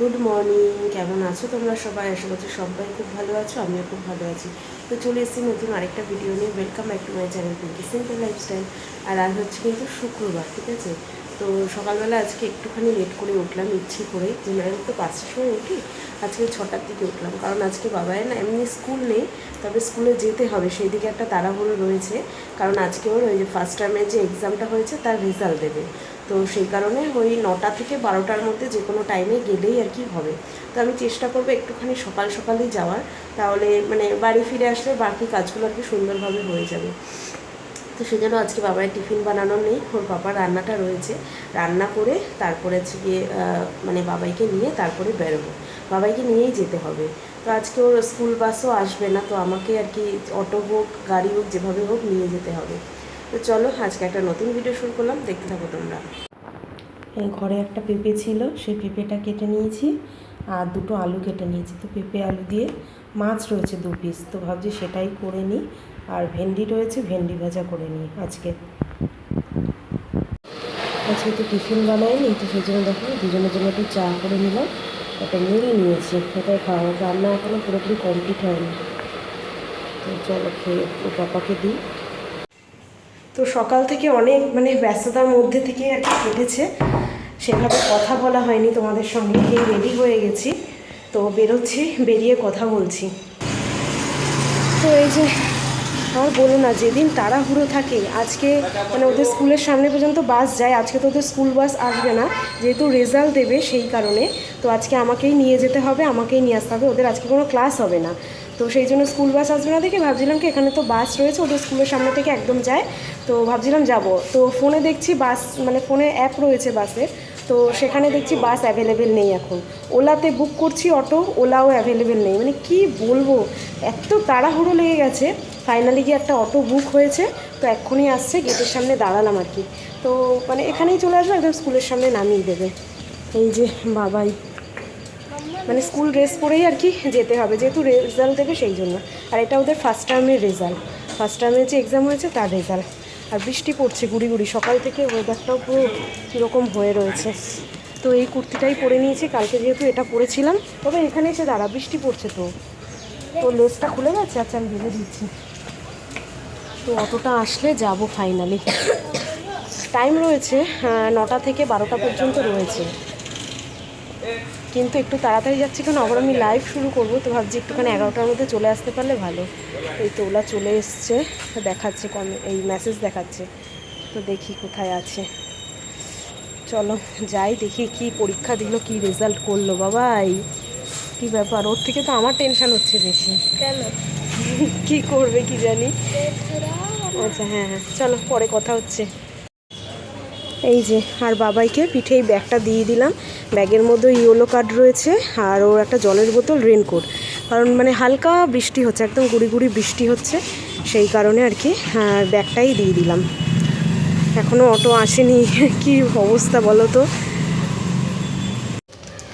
Good morning, কেমন আছো তোমরা সবাই? আশা করছি সবাই খুব ভালো আছো, আমিও খুব ভালো আছি। তো চলে এসেছি নতুন আরেকটা ভিডিও নিয়ে। Welcome back to my channel Pinki simple lifestyle. আর আজ হচ্ছে কিন্তু শুক্রবার, ঠিক আছে? তো সকালবেলা আজকে একটুখানি লেট করে উঠলাম ইচ্ছে করে। জেনারেল তো 5টার সময় উঠি, আজকে 6টার দিকে উঠলাম, কারণ আজকে বাবাই না এমনি স্কুল নেই, তবে স্কুলে যেতে হবে, সেই দিকে একটা তাড়াহুড়ো রয়েছে। কারণ আজকে ওর ওই যে ফার্স্ট টার্মের যে এক্সামটা হয়েছে তার রেজাল্ট দেবে। তো সেই কারণে ওই 9টা থেকে 12টার মধ্যে যে কোনো টাইমে গেলেই আর কি হবে। তো আমি চেষ্টা করবো একটুখানি সকাল সকালই যাওয়ার, তাহলে মানে বাড়ি ফিরে আসলে বাকি কাজগুলো আর কি সুন্দরভাবে হয়ে যাবে। তো সেজন্য আজকে বাবার টিফিন বানানো নেই, ওর বাবার রান্নাটা রয়েছে, রান্না করে তারপরে হচ্ছে গিয়ে মানে বাবাইকে নিয়ে তারপরে বেরোবো। বাবাইকে নিয়েই যেতে হবে। তো আজকে ওর স্কুল বাসও আসবে না, তো আমাকে আর কি অটো হোক গাড়ি হোক যেভাবে হোক নিয়ে যেতে হবে। তো চলো আজকে একটা নতুন ভিডিও শুরু করলাম, দেখতে থাকো তোমরা। এই ঘরে একটা পেঁপে ছিল, সেই পেঁপেটা কেটে নিয়েছি, আর দুটো আলু কেটে নিয়েছি। তো পেঁপে আলু দিয়ে মাছ রয়েছে 2 পিস, তো ভাবছি সেটাই করে নিই। আর ভেন্ডি রয়েছে, ভেন্ডি ভাজা করে নিই আজকে। আজকে তো টিফিন বানাইনি, তো সেই জন্য দেখো দুজনের জন্য একটু চা করে নিলাম, একটা মুড়ি নিয়েছি, এটাই খাওয়া। রান্না এখনও পুরোপুরি কমপ্লিট হয়নি। তো চলো খেয়ে ও পাপাকে দিই। তো সকাল থেকে অনেক মানে ব্যস্ততার মধ্যে থেকে আর কি কেটেছে, সেভাবে কথা বলা হয়নি তোমাদের সঙ্গে। এই রেডি হয়ে গেছি, তো বেরোচ্ছি, বেরিয়ে কথা বলছি। তো এই যে আর বলো না, যেদিন তাড়াহুড়ো থাকে, আজকে মানে ওদের স্কুলের সামনে পর্যন্ত বাস যায়, আজকে তো ওদের স্কুল বাস আসবে না, যেহেতু রেজাল্ট দেবে সেই কারণে। তো আজকে আমাকেই নিয়ে যেতে হবে, আমাকেই নিয়ে আসতে হবে, ওদের আজকে কোনো ক্লাস হবে না। তো সেই জন্য স্কুল বাস আসবে না দেখে ভাবছিলাম কি এখানে তো বাস রয়েছে, ওদের স্কুলের সামনে থেকে একদম যায়, তো ভাবছিলাম যাব। তো ফোনে দেখছি বাস, মানে ফোনে অ্যাপ রয়েছে বাসের, তো সেখানে দেখছি বাস অ্যাভেলেবেল নেই এখন। ওলাতে বুক করছি অটো, ওলাও অ্যাভেলেবেল নেই, মানে কি বলবো, এত তাড়াহুড়ো লেগে গেছে। ফাইনালি গিয়ে একটা অটো বুক হয়েছে, তো এক্ষুনি আসছে, গেটের সামনে দাঁড়ালাম আর কি। তো মানে এখানেই চলে আসবে, একদম স্কুলের সামনে নামিয়ে দেবে। এই যে বাবাই, মানে স্কুল ড্রেস পরেই আর কি যেতে হবে, যেহেতু রেজাল্ট দেবে সেই জন্য। আর এটা ওদের ফার্স্ট টার্মের রেজাল্ট, ফার্স্ট টার্মের যে এক্সাম হয়েছে তার রেজাল্ট। আর বৃষ্টি পড়ছে গুড়ি গুড়ি, সকাল থেকে ওয়েদারটাও পুরো কীরকম হয়ে রয়েছে। তো এই কুর্তিটাই পরে নিয়েছি, কালকে যেহেতু এটা পরেছিলাম। তবে এখানে এসে দাঁড়া, বৃষ্টি পড়ছে তো। তো লেসটা খুলে গেছে, আচ্ছা আমি ভেবে দিচ্ছি। তো অটোটা আসলে যাব ফাইনালি। টাইম রয়েছে 9টা থেকে 12টা পর্যন্ত রয়েছে, কিন্তু একটু তাড়াতাড়ি যাচ্ছি কারণ আবার আমি লাইভ শুরু করব, তো ভাবছি একটুখানি 11টার মধ্যে চলে আসতে পারলে ভালো। এই তো ওলা চলে এসছে, দেখাচ্ছে এই মেসেজ দেখাচ্ছে, তো দেখি কোথায় আছে। চলো যাই, দেখি কি পরীক্ষা দিল, কি রেজাল্ট করলো বাবাই, কি ব্যাপার। ওর থেকে তো আমার টেনশন হচ্ছে বেশি, কেন কি করবে কি জানি। আচ্ছা হ্যাঁ হ্যাঁ, চলো পরে কথা হচ্ছে। এই যে আর বাবাইকে পিঠেই ব্যাগটা দিয়ে দিলাম, ব্যাগের মধ্যে ইয়েলো কার্ড রয়েছে, আর ওর একটা জলের বোতল, রেনকোট। কারণ মানে হালকা বৃষ্টি হচ্ছে, একদম গুড়ি গুড়ি বৃষ্টি হচ্ছে, সেই কারণে আর কি ব্যাগটাই দিয়ে দিলাম। এখনও অটো আসেনি, কি অবস্থা বলো তো।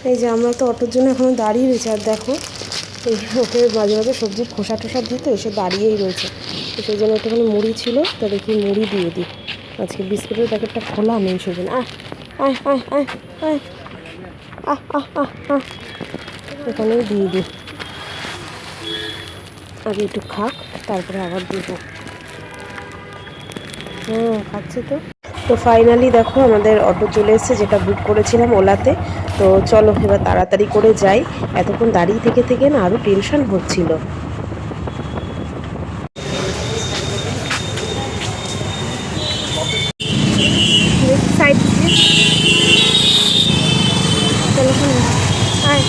এই যে আমরা তো অটোর জন্য এখনও দাঁড়িয়ে রয়েছে, আর দেখো এই ওকে মাঝে মাঝে সবজির খোসা টোসা দিতে এসে দাঁড়িয়েই রয়েছে। তো সেই জন্য একটুখানি মুড়ি ছিল, তো দেখি মুড়ি দিয়ে দিই। আজকে বিস্কুটের প্যাকেটটা খোলা নেই, সেজন্য আয় আয় আয় আয় আয় আহ আহ আহ আহ এখানেই দিয়ে দিই, আগে একটু খাক তারপরে আবার দেবো। খাচ্ছে তো। তো ফাইনালি দেখো আমাদের অটো চলে এসেছে, যেটা বুক করেছিলাম ওলাতে। তো চলো এবার তাড়াতাড়ি করে যাই, এতক্ষণ দাঁড়িয়ে থেকে থেকে না আরও টেনশন হচ্ছিল। সাইড চলো আয়।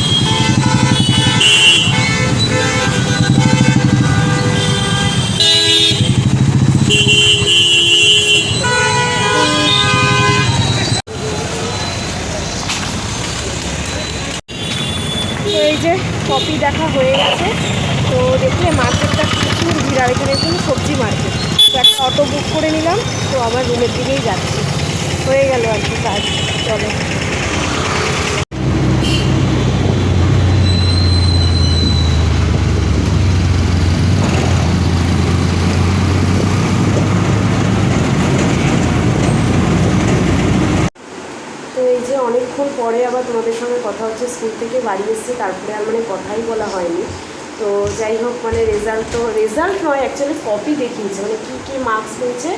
এই যে কপি দেখা হয়ে গেছে, তো দেখলে মার্কেটটা প্রচুর ভিড়, আর এখানে কিন্তু সবজি মার্কেট। তো একটা অটো বুক করে নিলাম, তো আমার রুমের দিকেই যাচ্ছি, হয়ে গেল আর কি কাজ। চলো অনেকক্ষণ পরে আবার তোমাদের সঙ্গে কথা হচ্ছে। স্কুল থেকে বাড়ি এসেছি, তারপরে আর মানে কথাই বলা হয়নি। তো যাই হোক, মানে রেজাল্ট নয় অ্যাকচুয়ালি, কপি দেখিয়েছে, মানে কী কী মার্কস পেয়েছে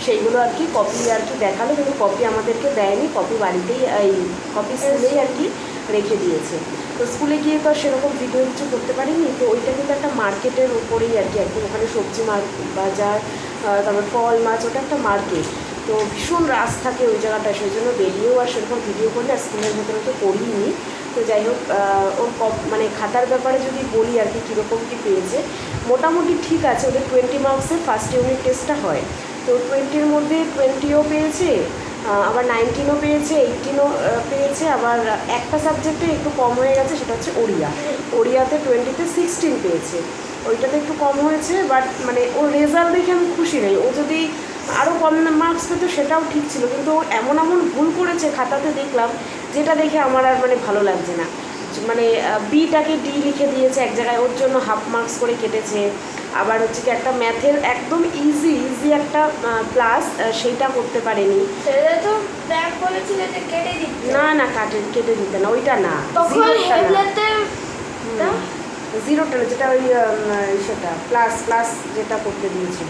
সেইগুলো আর কি কপি আর কি দেখালো, কিন্তু কপি আমাদেরকে দেয়নি, কপি বাড়িতেই এই কপি স্কুলেই আর কি রেখে দিয়েছে। তো স্কুলে গিয়ে তো আর সেরকম ভিডিও কিছু করতে পারিনি। তো ওইটা কিন্তু একটা মার্কেটের উপরেই আর কি, একদম ওখানে সবজি বাজার, তারপর ফল মাছ, ওটা একটা মার্কেট। তো ভীষণ রাশ থাকে ওই জায়গাটা, সেই জন্য বেরিয়েও আর সেরকম ভিডিও করি আর স্কুলের ভেতরে তো করিনি। তো যাই হোক, ওর মানে খাতার ব্যাপারে যদি বলি আর কি কীরকম কী পেয়েছে, মোটামুটি ঠিক আছে। ওদের 20 মার্কসের ফার্স্ট ইউনিট টেস্টটা হয়, তো 20-র মধ্যে 20ও পেয়েছে, আবার 19ও পেয়েছে, 18ও পেয়েছে। আবার একটা সাবজেক্টে একটু কম হয়ে গেছে, সেটা হচ্ছে ওড়িয়াতে 20-তে 16 পেয়েছে, ওইটাতে একটু কম হয়েছে। বাট মানে ওর রেজাল্ট দেখে আমি খুশি নেই। ও যদি আরও কম মার্কস পেতো সেটাও ঠিক ছিল, কিন্তু ও এমন ভুল করেছে খাতাতে দেখলাম, যেটা দেখে আমার আর মানে ভালো লাগছে না। মানে বিটাকে ডি লিখে দিয়েছে এক জায়গায়, ওর জন্য হাফ মার্কস করে কেটেছে। আবার হচ্ছে কি একটা ম্যাথের একদম ইজি একটা প্লাস, সেইটা করতে পারেনি। না না, কেটে দিতে না, ওইটা না, জিরোটা যেটা ওই সেটা প্লাস যেটা করতে দিয়েছিল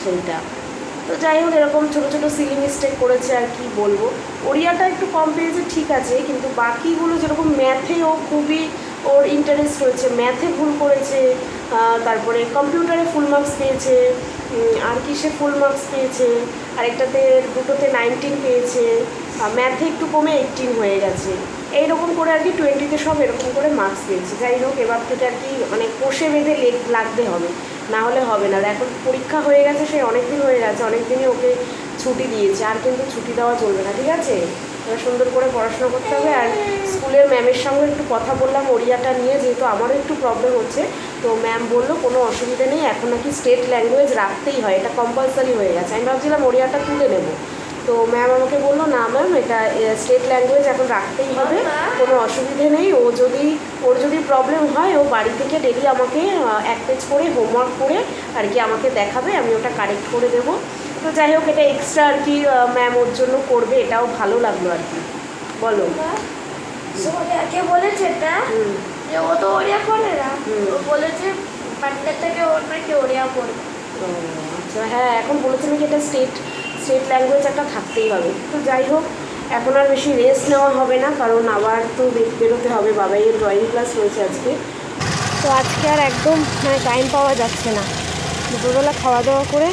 সেইটা। তো যাই হোক, এরকম ছোটো ছোটো সিলি মিস্টেক করেছে আর কি বলবো। ওড়িয়াটা একটু কম পেয়েছে ঠিক আছে, কিন্তু বাকিগুলো যেরকম ম্যাথেও খুবই ওর ইন্টারেস্ট রয়েছে, ম্যাথে ভুল করেছে, তারপরে কম্পিউটারে ফুল মার্কস পেয়েছে, আর কিসে ফুল মার্কস পেয়েছে, আরেকটাতে দুটোতে 19 পেয়েছে, ম্যাথে একটু কমে 18 হয়ে গেছে। এইরকম করে আর কি 20-তে সব এরকম করে মার্কস পেয়েছে। যাই হোক, এবার থেকে আর কি মানে কষে বেঁধে লাগতে হবে, না হলে হবে না। এখন পরীক্ষা হয়ে গেছে, সেই অনেক দিন হয়ে গেছে, অনেক দিনই ওকে ছুটি দিয়েছে, আর কিন্তু ছুটি দেওয়া চলবে না, ঠিক আছে? এবার সুন্দর করে পড়াশোনা করতে হবে। আর স্কুলের ম্যামের সঙ্গে একটু কথা বললাম ওড়িয়াটা নিয়ে, যেহেতু আমারও একটু প্রবলেম হচ্ছে। তো ম্যাম বললো কোনো অসুবিধা নেই, এখন নাকি স্টেট ল্যাঙ্গুয়েজ রাখতেই হয়, এটা কম্পালসারি হয়ে গেছে। আমি ভাবছিলাম ওড়িয়াটা তুলে নেব, তো ম্যাম আমাকে বললো না ম্যাম, এটা স্টেট ল্যাঙ্গুয়েজ এখন রাখতেই হবে, কোনো অসুবিধে নেই। ওর যদি প্রবলেম হয়, ও বাড়ি থেকে ডেলি আমাকে 1 পেজ করে হোমওয়ার্ক করে আর কি আমাকে দেখাবে, আমি ওটা কারেক্ট করে দেবো। তো যাই হোক, এটা এক্সট্রা আর কি ম্যাম ওর জন্য করবে, এটাও ভালো লাগলো আর কি। বলো, সোনিয়াকে বলেছে এটা যে ও তো ওড়িয়া পড়ে না, ও বলেছে মান্ডে থেকে ওর নাকি ওড়িয়া পড়বে। আচ্ছা, হ্যাঁ, এখন বলেছে নাকি এটা স্টেট ল্যাঙ্গুয়েজ একটা থাকতেই হবে। তো যাই হোক, এখন আর বেশি রেস্ট নেওয়া হবে না, কারণ আবার তো বেরোতে হবে, বাবাইয়ের ড্রয়িং ক্লাস রয়েছে আজকে। তো আজকে আর একদম মানে টাইম পাওয়া যাচ্ছে না, দুপুরবেলা খাওয়া দাওয়া করে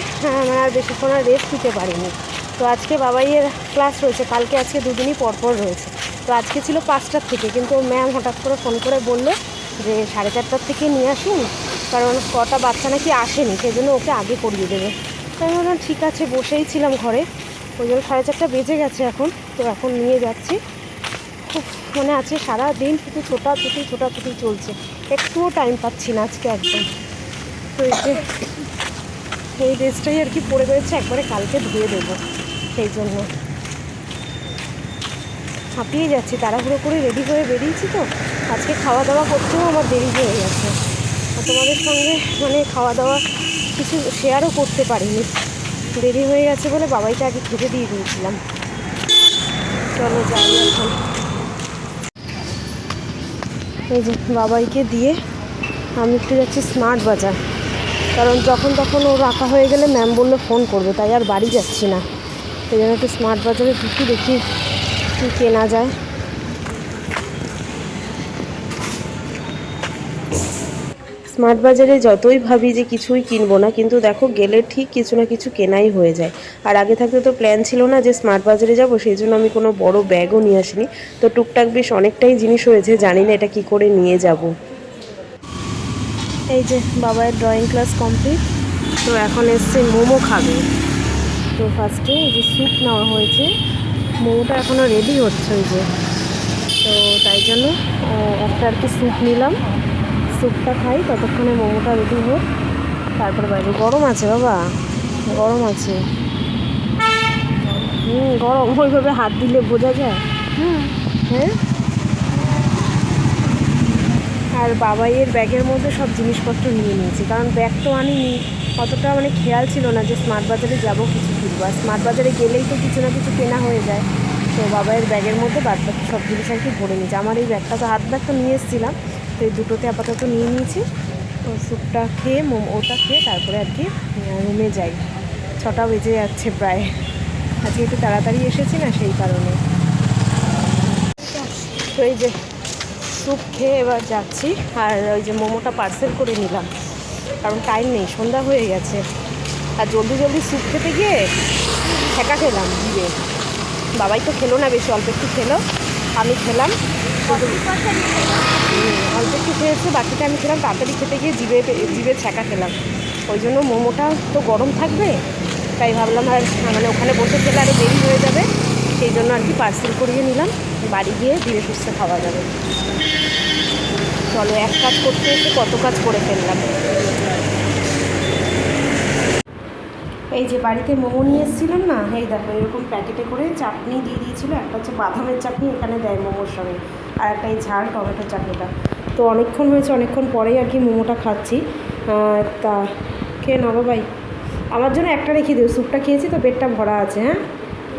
মানে আর বেশিক্ষণ আর রেস্ট নিতে পারিনি। তো আজকে বাবাইয়ের ক্লাস রয়েছে, কালকে আজকে দুদিনই পরপর রয়েছে। তো আজকে ছিল 5টার থেকে, কিন্তু ম্যাম হঠাৎ করে ফোন করে বললো যে 4:30টার থেকে নিয়ে আসুন, কারণ কটা বাচ্চা নাকি আসেনি, সেই জন্য ওকে আগে করিয়ে দেবে। তো আমি বললাম ঠিক আছে, বসেই ছিলাম ঘরে, ওই জন্য 4:30টা বেজে গেছে এখন। তো এখন নিয়ে যাচ্ছি। খুব মনে আছে, সারাদিন শুধু ছোটাছুটি চলছে, একটুও টাইম পাচ্ছি না আজকে একদম। তো এই ড্রেসটাই আর কি পরে রয়েছে, একবারে কালকে ধুয়ে দেবো, সেই জন্য হাঁপিয়ে যাচ্ছি, তাড়াহুড়ো করে রেডি হয়ে বেরিয়েছি। তো আজকে খাওয়া দাওয়া করতেও আমার দেরি হয়ে গেছে, আর তোমাদের সঙ্গে মানে খাওয়া দাওয়া কিছু শেয়ারও করতে পারিনি, দেরি হয়ে গেছে বলে বাবাইকে আগে খেতে দিয়ে দিয়েছিলাম। চলো যাই এখন। এই যে বাবাইকে দিয়ে আমি একটু যাচ্ছি স্মার্ট বাজার, কারণ যখন তখন ও রাখা হয়ে গেলে ম্যাম বললো ফোন করবে, তাই আর বাড়ি যাচ্ছি না। সেই জন্য একটু স্মার্ট বাজারে ঢুকি, দেখি কী কেনা যায়। স্মার্ট বাজারে যতই ভাবি যে কিছুই কিনবো না, কিন্তু দেখো গেলে ঠিক কিছু না কিছু কেনাই হয়ে যায়। আর আগে থাকতে তো প্ল্যান ছিল না যে স্মার্ট বাজারে যাব, সেই জন্য আমি কোনো বড় ব্যাগও নিয়ে আসিনি। তো টুকটাক বেশ অনেকটাই জিনিস হয়েছে, জানি না এটা কি করে নিয়ে যাব। এই যে বাবার ড্রয়িং ক্লাস কমপ্লিট, তো এখন এসছে মোমো খাবে। তো ফার্স্টে এই যে স্যুপ নেওয়া হয়েছে, মোমোটা এখনও রেডি হচ্ছে ওই যে, তো তাই জন্য একটা আর কি স্যুপ নিলাম, স্যুপটা খাই, ততক্ষণে মোমোটা রেডি হোক, তারপরে বাইরে গরম আছে বাবা, গরম আছে। গরম, ওইভাবে হাত দিলে বোঝা যায়। হ্যাঁ, আর বাবাইয়ের ব্যাগের মধ্যে সব জিনিসপত্র নিয়ে নিয়েছি, কারণ ব্যাগ তো আনিনি, অতটা মানে খেয়াল ছিল না যে স্মার্ট বাজারে যাব কিছু কিনবো। আর স্মার্ট বাজারে গেলেই তো কিছু না কিছু কেনা হয়ে যায়, তো বাবাইয়ের ব্যাগের মধ্যে বাদ বাকি সব জিনিস আর কি ভরে নিয়েছি। আমার এই ব্যাগটা তো হাত ব্যাগ তো নিয়ে এসেছিলাম, তো এই দুটোতে আপাতত নিয়ে নিয়েছি। তো স্যুপটা খেয়ে ওটা খেয়ে তারপরে আর কি রুমে যাই। 6টা বেজে যাচ্ছে প্রায়, আজকে একটু তাড়াতাড়ি এসেছি না সেই কারণে। তো এই যে স্যুপ খেয়ে এবার যাচ্ছি, আর ওই যে মোমোটা পার্সেল করে নিলাম, কারণ টাইম নেই, সন্ধ্যা হয়ে গেছে। আর জলদি জলদি স্যুপ খেতে গিয়ে ঠেকা খেলাম জিভে। বাবাই তো খেলো না বেশি, অল্প একটু খেলো, আমি খেলাম অল্প একটু খেয়েছে, বাকিটা আমি খেলাম। তাড়াতাড়ি খেতে গিয়ে জিভে ছ্যাঁকা খেলাম। ওই জন্য মোমোটা তো গরম থাকবে, তাই ভাবলাম আর মানে ওখানে বসে খেলে আরও দেরি হয়ে যাবে, সেই জন্য আর কি পার্সেল করিয়ে নিলাম। বাড়ি গিয়ে ধীরে সুস্থে খাওয়া যাবে। চলো, এক কাজ করতে এসে কত কাজ করে ফেললাম। এই যে বাড়িতে মোমো নিয়ে এসেছিলাম না, এই দেখো এরকম প্যাকেটে করে চাটনি দিয়ে দিয়েছিলো। একটা হচ্ছে বাদামের চাটনি এখানে দেয় মোমোর সঙ্গে, আর একটা এই ঝাল টমেটোর চাটনিটা। তো অনেকক্ষণ হয়েছে, অনেকক্ষণ পরেই আর কি মোমোটা খাচ্ছি। তা খেয়ে নাও বাবাই, আমার জন্য একটা রেখে দিও, স্যুপটা খেয়েছি তো পেটটা ভরা আছে। হ্যাঁ,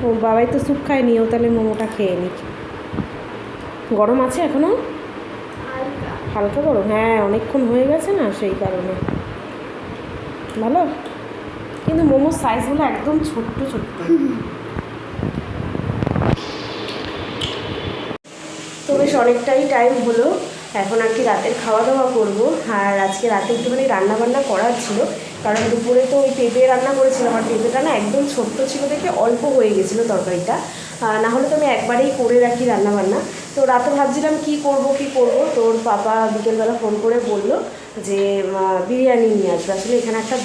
ও বাবাই তো স্যুপ খায়নি, ও তাহলে মোমোটা খেয়ে নি। গরম আছে এখনও? হালকা গরম, হ্যাঁ অনেকক্ষণ হয়ে গেছে না সেই কারণে। ভালো, কিন্তু মোমোর সাইজগুলো একদম ছোট্ট ছোট্ট। তো বেশ অনেকটাই টাইম হলো, এখন আর কি রাতের খাওয়া দাওয়া করবো। আর আজকে রাতে একটুখানি রান্নাবান্না করার ছিল, কারণ দুপুরে তো ওই পেঁপে রান্না করেছিলাম, আর পেঁপেটা না একদম ছোট্ট ছিল দেখে অল্প হয়ে গেছিলো তরকারিটা। না হলে তো আমি একবারেই করে রাখি রান্নাবান্না। তো রাতে ভাবছিলাম কি করব। তোর পাপা বিকেলবেলা ফোন করে বলল যে বিরিয়ানি নিয়ে আসবে। আসলে এখানে একটা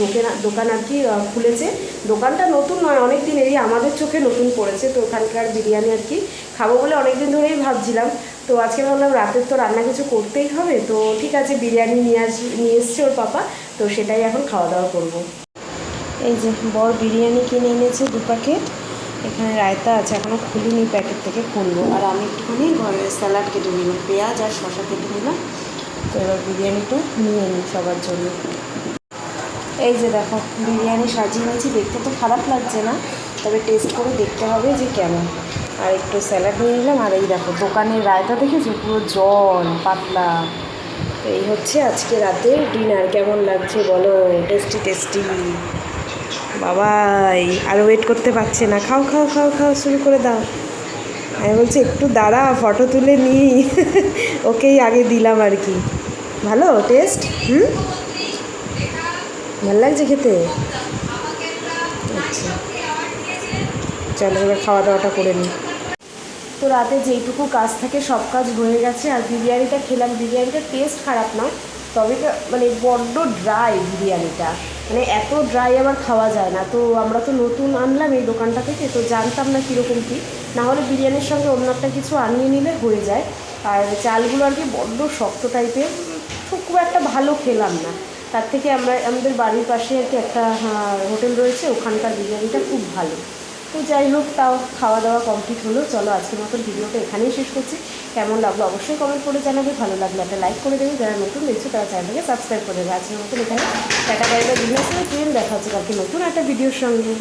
দোকান আর কি খুলেছে। দোকানটা নতুন নয়, অনেক দিনেরই, আমাদের চোখে নতুন পড়েছে। তো ওখানকার বিরিয়ানি আর কি খাবো বলে অনেক দিন ধরেই ভাবছিলাম। তো আজকে ভাবলাম রাতের তো রান্না কিছু করতেই হবে, তো ঠিক আছে বিরিয়ানি নিয়ে এসছে ওর পাপা, তো সেটাই এখন খাওয়া দাওয়া করব। এই যে বড় বিরিয়ানি কিনে এনেছে 2 প্যাকেট, এখানে রায়তা আছে, এখনও খুলিনি, প্যাকেট থেকে খুলবো। আর আমি একটুখানি ঘরে স্যালাড কেটে নিলাম, পেঁয়াজ আর শসা কেটে নিলাম। তো এবার বিরিয়ানিটা নিয়ে নিই সবার জন্য। এই যে দেখো বিরিয়ানি সাজিয়ে নিয়েছি, দেখতে তো খারাপ লাগছে না, তবে টেস্ট করে দেখতে হবে যে কেমন। আর একটু স্যালাড নিয়ে নিলাম। আর এই দেখো দোকানের রায়তা দেখেছো, পুরো জল পাতলা। তো এই হচ্ছে আজকে রাতের ডিনার। কেমন লাগছে বলো? Tasty tasty. বাবাই আর ওয়েট করতে পারছে না, খাও খাও খাও খাও শুরু করে দাও। আমি বলছি একটু দাঁড়া, ফটো তুলে নিই। ওকেই আগে দিলাম আর কি। ভালো টেস্ট? ভালো লাগছে খেতে? আচ্ছা, চলো এবার খাওয়া দাওয়াটা করে নিই। তো রাতে যেইটুকু কাজ থাকে সব কাজ হয়ে গেছে। আর বিরিয়ানিটা খেলাম, বিরিয়ানিটার টেস্ট খারাপ না, তবে মানে বড্ড ড্রাই বিরিয়ানিটা, মানে এত ড্রাই আবার খাওয়া যায় না। তো আমরা তো নতুন আনলাম এই দোকানটা থেকে, তো জানতাম না কীরকম কী, নাহলে বিরিয়ানির সঙ্গে অন্য একটা কিছু আনিয়ে নিলে হয়ে যায়। আর চালগুলো আর কি বড্ড শক্ত টাইপের, খুব একটা ভালো খেলাম না। তার থেকে আমাদের বাড়ির পাশে আর কি একটা হোটেল রয়েছে, ওখানকার বিরিয়ানিটা খুব ভালো। তো যাই হোক, তাও খাওয়া দাওয়া কমপ্লিট হলো। চলো আজকের মতন ভিডিওটা এখানেই শেষ করছি। কেমন লাগলো অবশ্যই কমেন্ট করে জানাবে, ভালো লাগলে একটা লাইক করে দেবে, যারা নতুন দেখছো তারা চ্যানেলটাকে সাবস্ক্রাইব করে দেবে। আজকের মতন এখানে tata bye bye, business train দেখা হচ্ছে কালকে নতুন একটা ভিডিওর সঙ্গে।